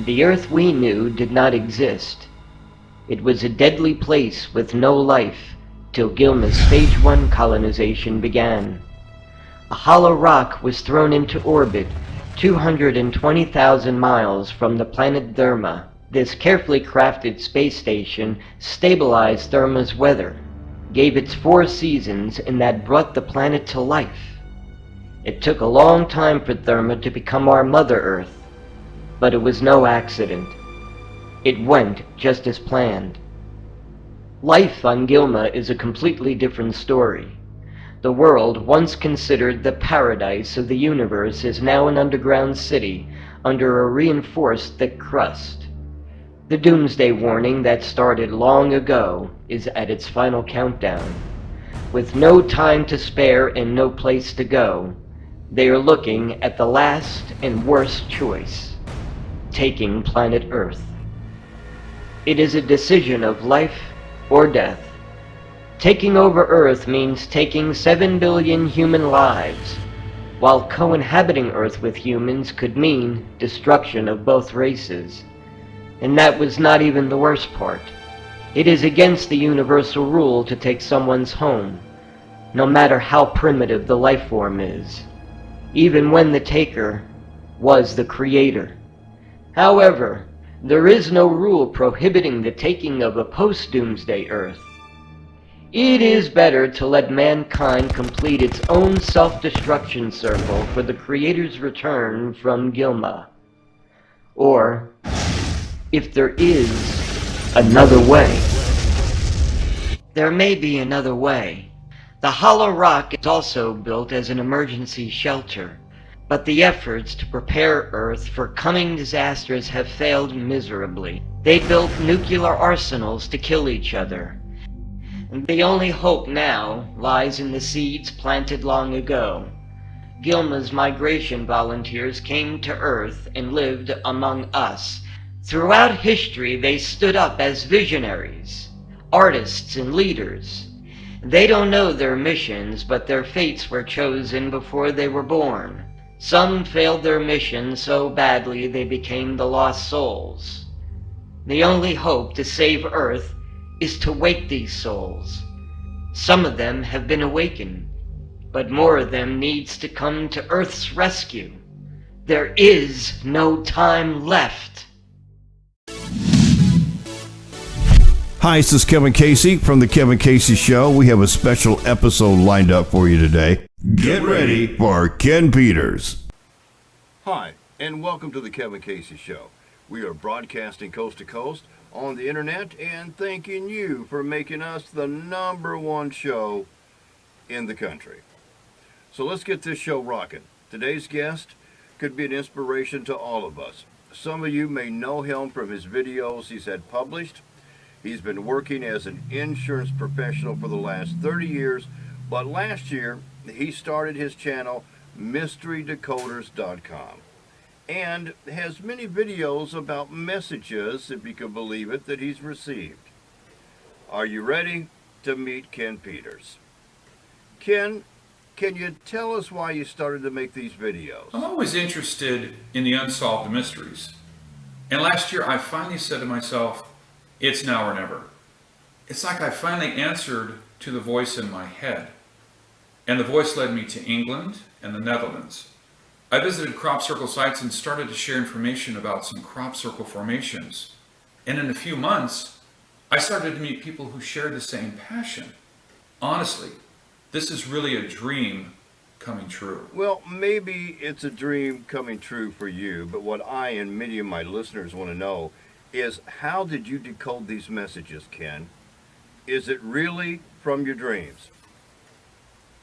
The Earth we knew did not exist. It was a deadly place with no life till Gilma's Stage 1 colonization began. A hollow rock was thrown into orbit 220,000 miles from the planet Therma. This carefully crafted space station stabilized Therma's weather, gave its 4 seasons, and that brought the planet to life. It took a long time for Therma to become our Mother Earth, but it was no accident. It went just as planned. Life on Gilma is a completely different story. The world, once considered the paradise of the universe, is now an underground city under a reinforced thick crust. The doomsday warning that started long ago is at its final countdown. With no time to spare and no place to go, they are looking at the last and worst choice: taking planet Earth. It is a decision of life or death. Taking over Earth means taking 7 billion human lives, while co-inhabiting Earth with humans could mean destruction of both races. And that was not even the worst part. It is against the universal rule to take someone's home, no matter how primitive the life form is, even when the taker was the creator. However, there is no rule prohibiting the taking of a post-doomsday Earth. It is better to let mankind complete its own self-destruction circle for the Creator's return from Gilma. Or, if there is another way. There may be another way. The hollow rock is also built as an emergency shelter, but the efforts to prepare Earth for coming disasters have failed miserably. They built nuclear arsenals to kill each other. And the only hope now lies in the seeds planted long ago. Gilma's migration volunteers came to Earth and lived among us. Throughout history, they stood up as visionaries, artists, and leaders. They don't know their missions, but their fates were chosen before they were born. Some failed their mission so badly they became the lost souls. The only hope to save Earth is to wake these souls. Some of them have been awakened, but more of them needs to come to Earth's rescue. There is no time left. Hi, this is Kevin Casey from The Kevin Casey Show. We have a special episode lined up for you today. Get ready for Ken Peters. Hi, and welcome to The Kevin Casey Show. We are broadcasting coast to coast on the internet and thanking you for making us the #1 show in the country. So let's get this show rocking. Today's guest could be an inspiration to all of us. Some of you may know him from his videos he's had published. He's been working as an insurance professional for the last 30 years, but last year he started his channel MysteryDecoders.com and has many videos about messages, if you can believe it, that he's received. Are you ready to meet Ken Peters? Ken, can you tell us why you started to make these videos? I'm always interested in the unsolved mysteries. And last year I finally said to myself, it's now or never. It's like I finally answered to the voice in my head. And the voice led me to England and the Netherlands. I visited crop circle sites and started to share information about some crop circle formations. And in a few months, I started to meet people who shared the same passion. Honestly, this is really a dream coming true. Well, maybe it's a dream coming true for you, but what I and many of my listeners want to know is, how did you decode these messages, Ken? Is it really from your dreams?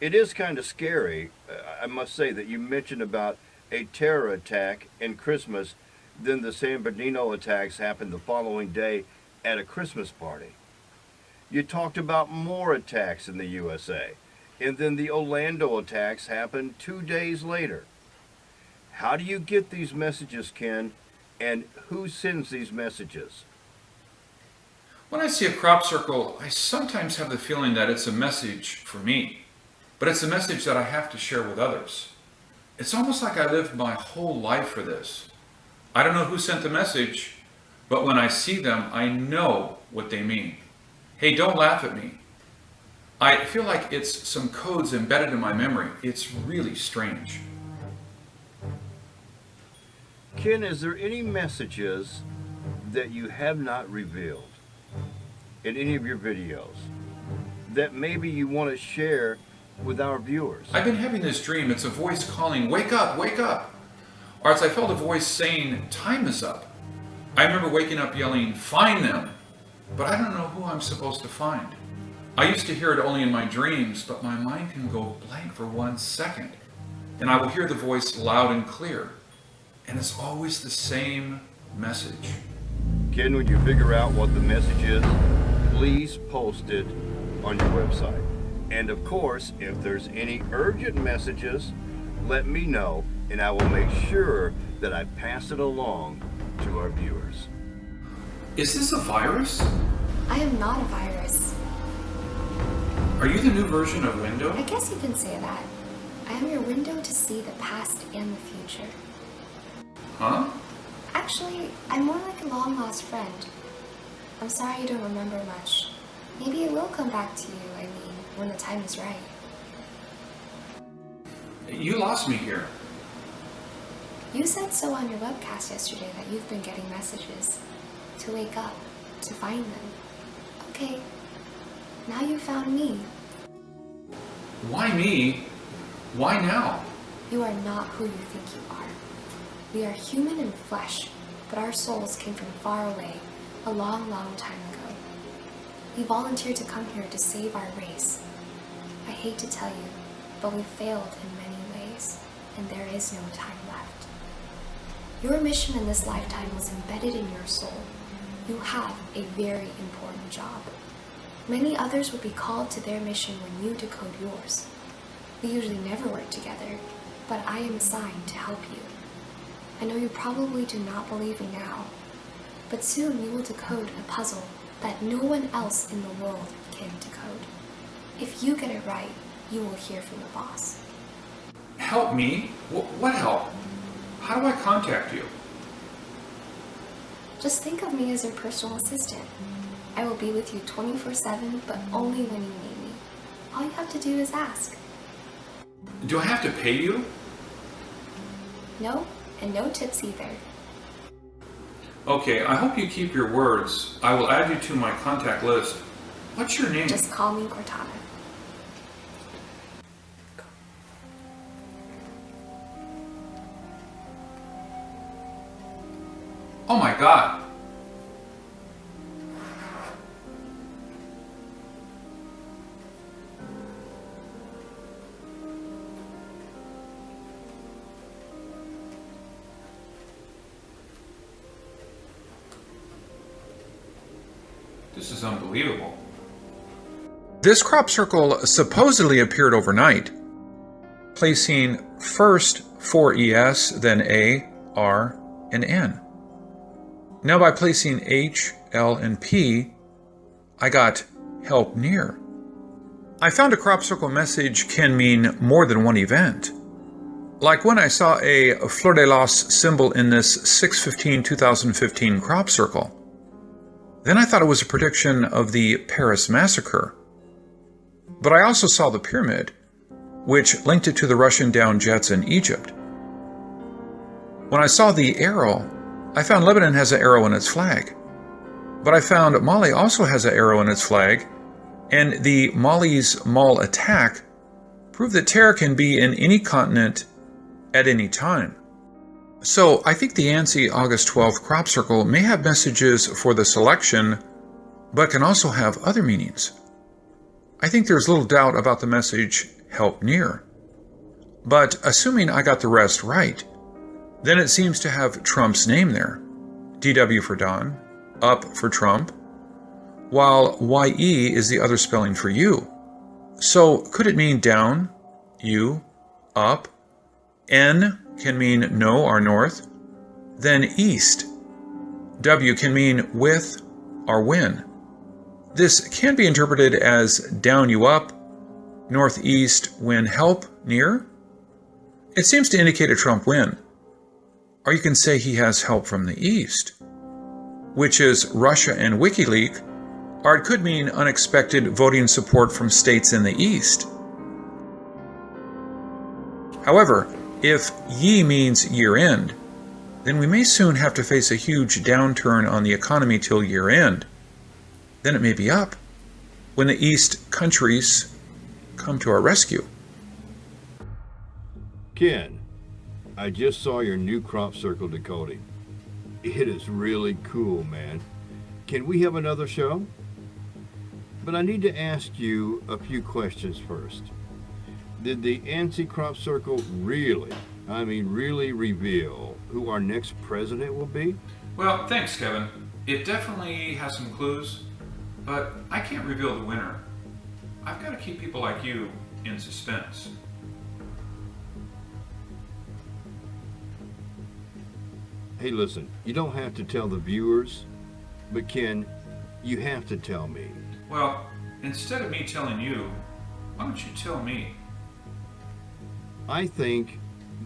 It is kind of scary, I must say, that you mentioned about a terror attack in Christmas, then the San Bernardino attacks happened the following day at a Christmas party. You talked about more attacks in the USA, and then the Orlando attacks happened 2 days later. How do you get these messages, Ken, and who sends these messages? When I see a crop circle, I sometimes have the feeling that it's a message for me, but it's a message that I have to share with others. It's almost like I lived my whole life for this. I don't know who sent the message, but when I see them, I know what they mean. Hey, don't laugh at me. I feel like it's some codes embedded in my memory. It's really strange. Ken, is there any messages that you have not revealed in any of your videos that maybe you want to share with our viewers? I've been having this dream. It's a voice calling, wake up, wake up. Or it's I felt a voice saying, time is up. I remember waking up yelling, find them. But I don't know who I'm supposed to find. I used to hear it only in my dreams, but my mind can go blank for 1 second. And I will hear the voice loud and clear. And it's always the same message. Ken, when you figure out what the message is, please post it on your website. And of course, if there's any urgent messages, let me know, and I will make sure that I pass it along to our viewers. Is this a virus? I am not a virus. Are you the new version of Windows? I guess you can say that. I am your window to see the past and the future. Huh? Actually, I'm more like a long-lost friend. I'm sorry you don't remember much. Maybe it will come back to you, when the time is right. You lost me here. You said so on your webcast yesterday that you've been getting messages. To wake up, to find them. Okay, now you found me. Why me? Why now? You are not who you think you are. We are human in flesh, but our souls came from far away, a long, long time ago. We volunteered to come here to save our race. I hate to tell you, but we failed in many ways, and there is no time left. Your mission in this lifetime was embedded in your soul. You have a very important job. Many others will be called to their mission when you decode yours. We usually never work together, but I am assigned to help you. I know you probably do not believe me now, but soon you will decode a puzzle that no one else in the world can decode. If you get it right, you will hear from the boss. Help me? What help? How do I contact you? Just think of me as your personal assistant. I will be with you 24/7, but only when you need me. All you have to do is ask. Do I have to pay you? No, and no tips either. Okay, I hope you keep your words. I will add you to my contact list. What's your name? Just call me Cortana. Oh my God. This is unbelievable. This crop circle supposedly appeared overnight, placing first 4 ES, then A, R, and N. Now by placing H, L, and P, I got help near. I found a crop circle message can mean more than one event. Like when I saw a Fleur de Lis symbol in this 6/15/2015 crop circle. Then I thought it was a prediction of the Paris massacre. But I also saw the pyramid, which linked it to the Russian downed jets in Egypt. When I saw the arrow, I found Lebanon has an arrow in its flag. But I found Mali also has an arrow in its flag, and the Mali's Mal attack proved that terror can be in any continent at any time. So I think the ANSI August 12th crop circle may have messages for the selection, but can also have other meanings. I think there's little doubt about the message, help near. But assuming I got the rest right, then it seems to have Trump's name there. DW for Don, up for Trump, while YE is the other spelling for you. So could it mean down, you, up? N can mean no or north, then east. W can mean with or when. This can be interpreted as down you up, northeast when help near. It seems to indicate a Trump win. Or you can say he has help from the East, which is Russia and WikiLeaks, or it could mean unexpected voting support from states in the East. However, if ye means year end, then we may soon have to face a huge downturn on the economy till year end. Then it may be up when the East countries come to our rescue. Ken, I just saw your new crop circle decoding. It is really cool, man. Can we have another show? But I need to ask you a few questions first. Did the ANSI crop circle really reveal who our next president will be? Well, thanks, Kevin. It definitely has some clues, but I can't reveal the winner. I've got to keep people like you in suspense. Hey, listen, you don't have to tell the viewers, but Ken, you have to tell me. Well, instead of me telling you, why don't you tell me? I think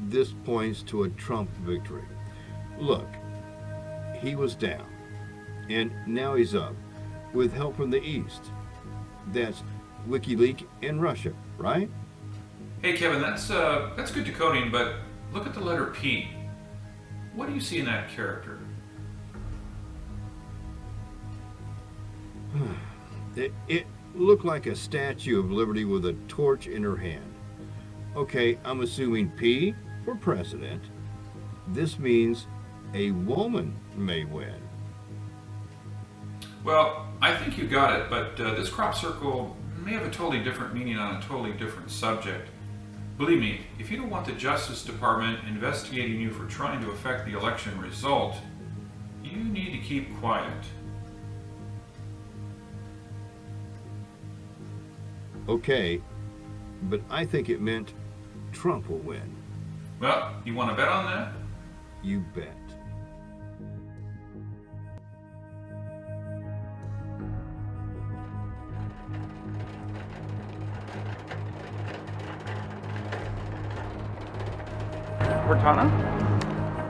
this points to a Trump victory. Look, he was down, and now he's up, with help from the East. That's WikiLeaks and Russia, right? Hey, Kevin, that's good decoding, but look at the letter P. What do you see in that character? It looked like a Statue of Liberty with a torch in her hand. Okay, I'm assuming P for president. This means a woman may win. Well, I think you got it, but this crop circle may have a totally different meaning on a totally different subject. Believe me, if you don't want the Justice Department investigating you for trying to affect the election result, you need to keep quiet. Okay, but I think it meant Trump will win. Well, you want to bet on that? You bet. Cortana?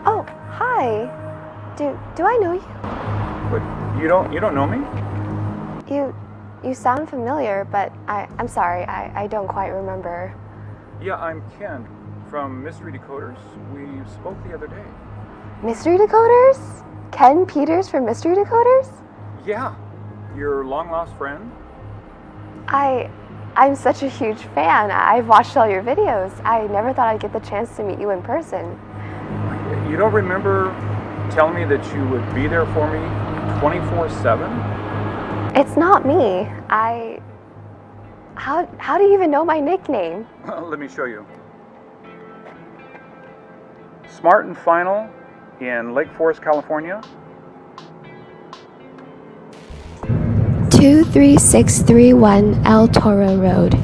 Oh, hi. Do I know you? But you don't know me? You sound familiar, but I'm sorry, I don't quite remember. Yeah, I'm Ken from Mystery Decoders. We spoke the other day. Mystery Decoders? Ken Peters from Mystery Decoders? Yeah, your long lost friend. I'm such a huge fan. I've watched all your videos. I never thought I'd get the chance to meet you in person. You don't remember telling me that you would be there for me 24/7? It's not me. How do you even know my nickname? Let me show you. Smart and Final in Lake Forest, California. 23631 El Toro Road.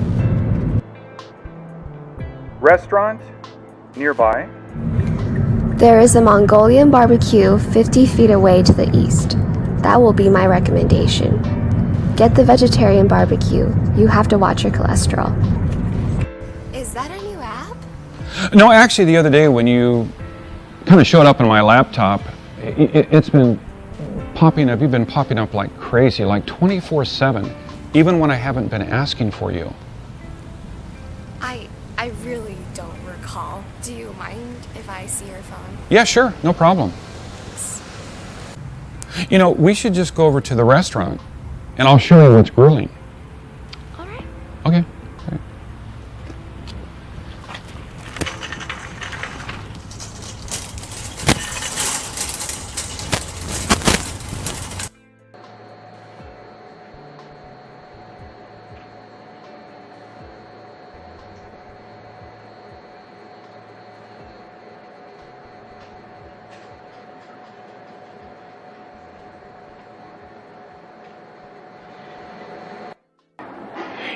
Restaurant nearby. There is a Mongolian barbecue 50 feet away to the east. That will be my recommendation. Get the vegetarian barbecue. You have to watch your cholesterol. Is that a new app? No, actually, the other day when you kind of showed up on my laptop, it's been popping up. You've been popping up like crazy, like 24/7, even when I haven't been asking for you. I really don't recall. Do you mind if I see your phone? Yeah, sure, no problem. You know, we should just go over to the restaurant, and I'll show you what's grilling. All right. Okay.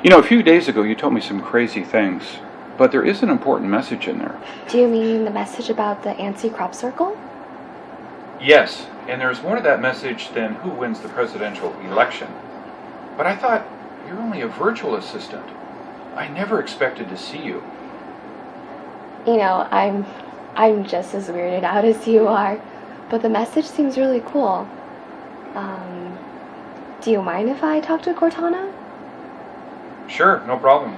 You know, a few days ago you told me some crazy things, but there is an important message in there. Do you mean the message about the ANSI crop circle? Yes, and there's more to that message than who wins the presidential election. But I thought, you're only a virtual assistant. I never expected to see you. You know, I'm just as weirded out as you are, but the message seems really cool. Do you mind if I talk to Cortana? Sure, no problem.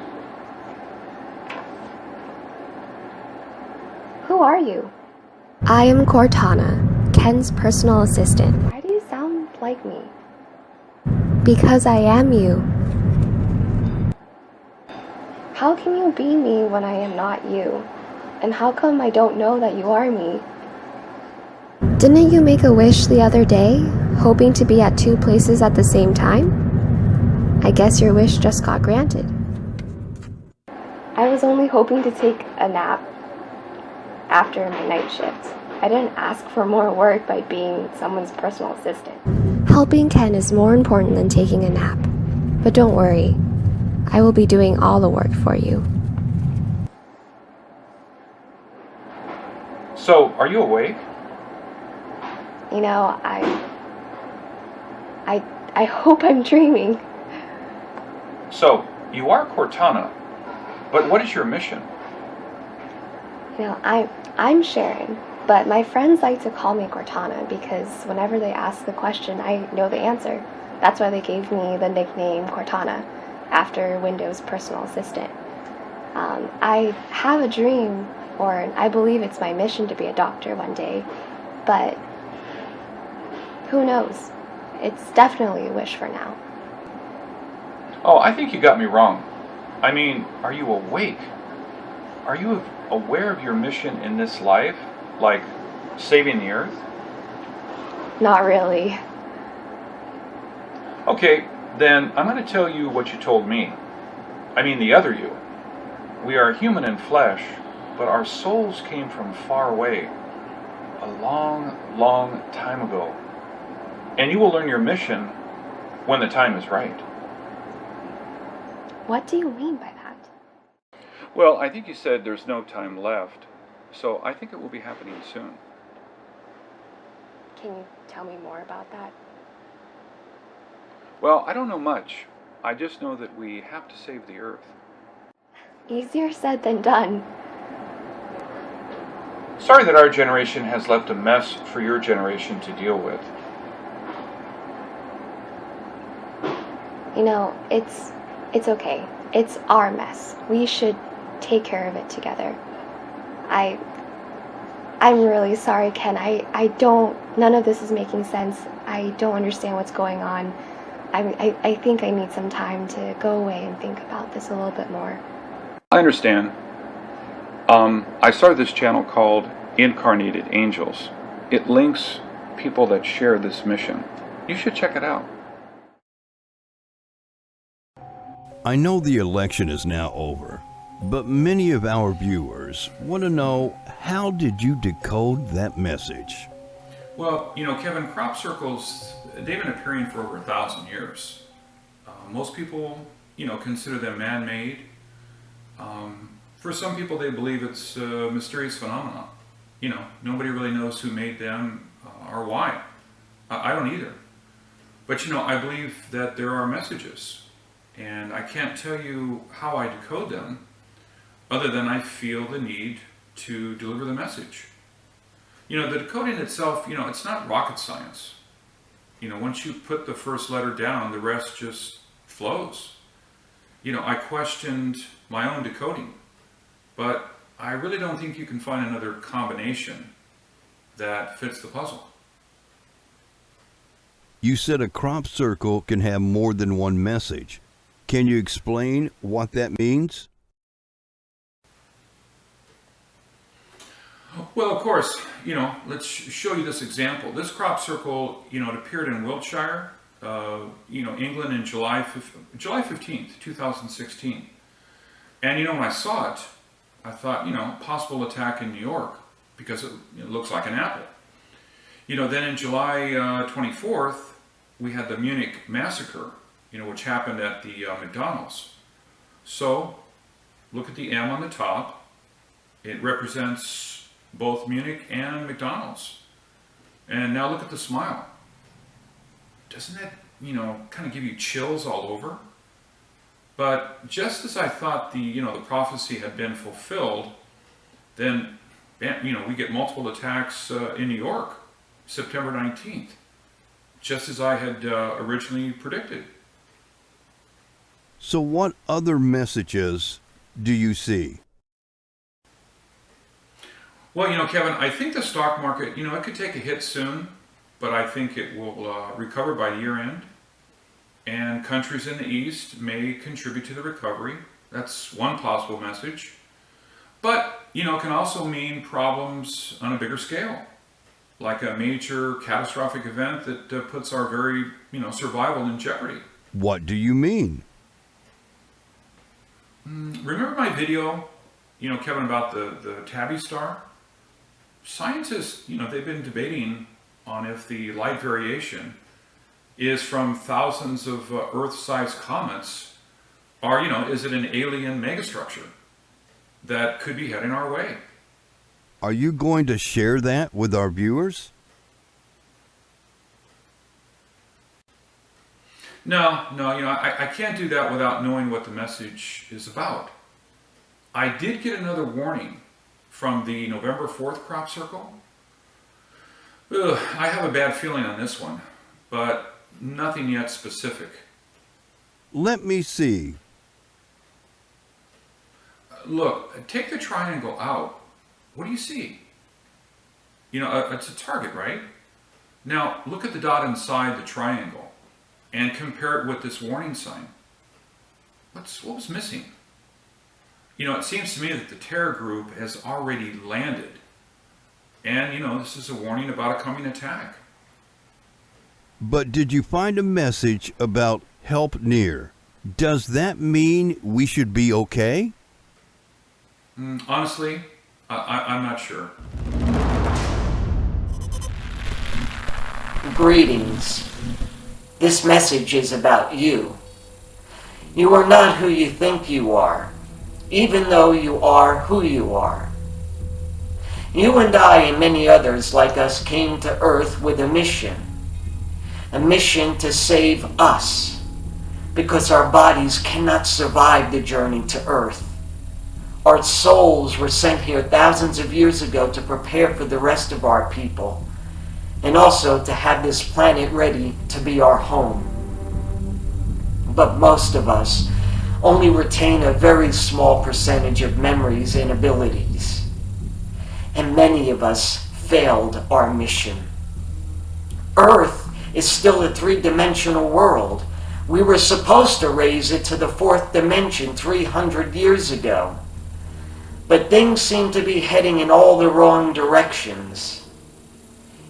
Who are you? I am Cortana, Ken's personal assistant. Why do you sound like me? Because I am you. How can you be me when I am not you? And how come I don't know that you are me? Didn't you make a wish the other day, hoping to be at 2 places at the same time? I guess your wish just got granted. I was only hoping to take a nap after my night shift. I didn't ask for more work by being someone's personal assistant. Helping Ken is more important than taking a nap. But don't worry, I will be doing all the work for you. So, are you awake? You know, I hope I'm dreaming. So, you are Cortana, but what is your mission? You know, I'm Sharon, but my friends like to call me Cortana because whenever they ask the question, I know the answer. That's why they gave me the nickname Cortana, after Windows' personal assistant. I have a dream, or I believe it's my mission to be a doctor one day, but who knows? It's definitely a wish for now. Oh, I think you got me wrong. I mean, are you awake? Are you aware of your mission in this life? Like, saving the Earth? Not really. Okay, then I'm going to tell you what you told me. I mean, the other you. We are human in flesh, but our souls came from far away, a long, long time ago. And you will learn your mission when the time is right. What do you mean by that? Well, I think you said there's no time left, so I think it will be happening soon. Can you tell me more about that? Well, I don't know much. I just know that we have to save the Earth. Easier said than done. Sorry that our generation has left a mess for your generation to deal with. You know, it's okay. It's our mess. We should take care of it together. I'm really sorry, Ken. None of this is making sense. I don't understand what's going on. I think I need some time to go away and think about this a little bit more. I understand. I started this channel called Incarnated Angels. It links people that share this mission. You should check it out. I know the election is now over, but many of our viewers want to know, how did you decode that message? Well, you know, Kevin, crop circles, they've been appearing for over 1,000 years. Most people, you know, consider them man-made. For some people, they believe it's a mysterious phenomenon. You know, nobody really knows who made them or why. I don't either. But, you know, I believe that there are messages. And I can't tell you how I decode them, other than I feel the need to deliver the message. You know, the decoding itself, you know, it's not rocket science. You know, once you put the first letter down, the rest just flows. You know, I questioned my own decoding, but I really don't think you can find another combination that fits the puzzle. You said a crop circle can have more than one message. Can you explain what that means? Well, of course, you know, let's show you this example. This crop circle, you know, it appeared in Wiltshire, you know, England in July 15th, 2016. And, you know, when I saw it, I thought, you know, possible attack in New York, because it looks like an apple. You know, then in July 24th, we had the Munich massacre, you know, which happened at the McDonald's. So, look at the M on the top. It represents both Munich and McDonald's. And now look at the smile. Doesn't that, you know, kind of give you chills all over? But just as I thought the prophecy had been fulfilled, then And, we get multiple attacks in New York, September 19th, just as I had originally predicted. So what other messages do you see? Well, Kevin, I think the stock market, it could take a hit soon, but I think it will recover by the year end. And countries in the East may contribute to the recovery. That's one possible message. But, it can also mean problems on a bigger scale, like a major catastrophic event that puts our very, survival in jeopardy. What do you mean? Remember my video, Kevin, about the Tabby star? Scientists, they've been debating on if the light variation is from thousands of Earth-sized comets, or, is it an alien megastructure that could be heading our way? Are you going to share that with our viewers? No, I can't do that without knowing what the message is about. I did get another warning from the November 4th crop circle. I have a bad feeling on this one, but nothing yet specific. Let me see. Look, take the triangle out. What do you see? It's a target, right? Now, look at the dot inside the triangle and compare it with this warning sign. What was missing? It seems to me that the terror group has already landed. And, this is a warning about a coming attack. But did you find a message about help near? Does that mean we should be okay? Honestly, I'm not sure. Greetings. This message is about you. You are not who you think you are, even though you are who you are. You and I and many others like us came to Earth with a mission to save us, because our bodies cannot survive the journey to Earth. Our souls were sent here thousands of years ago to prepare for the rest of our people, and also to have this planet ready to be our home. But most of us only retain a very small percentage of memories and abilities, and many of us failed our mission. Earth is still a three-dimensional world. We were supposed to raise it to the fourth dimension 300 years ago. But things seem to be heading in all the wrong directions.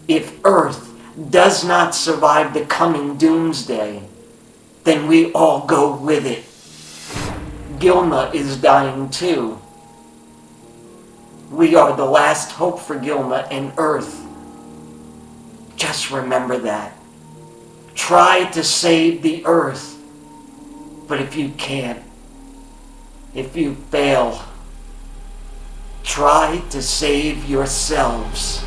If Earth does not survive the coming doomsday, then we all go with it. Gilma is dying too. We are the last hope for Gilma and Earth. Just remember that. Try to save the Earth. But if you can't, if you fail, try to save yourselves.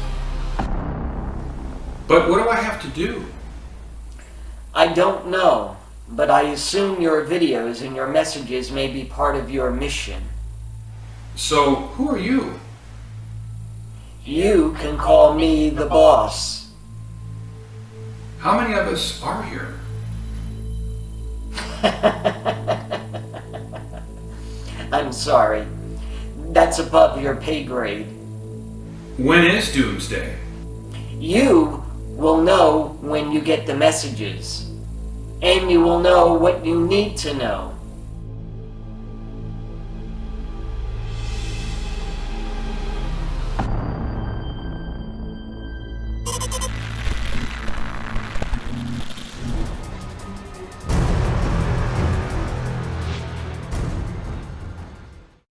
But what do I have to do? I don't know, but I assume your videos and your messages may be part of your mission. So, who are you? You can call me the boss. How many of us are here? I'm sorry. That's above your pay grade. When is Doomsday? You will know when you get the messages. And you will know what you need to know.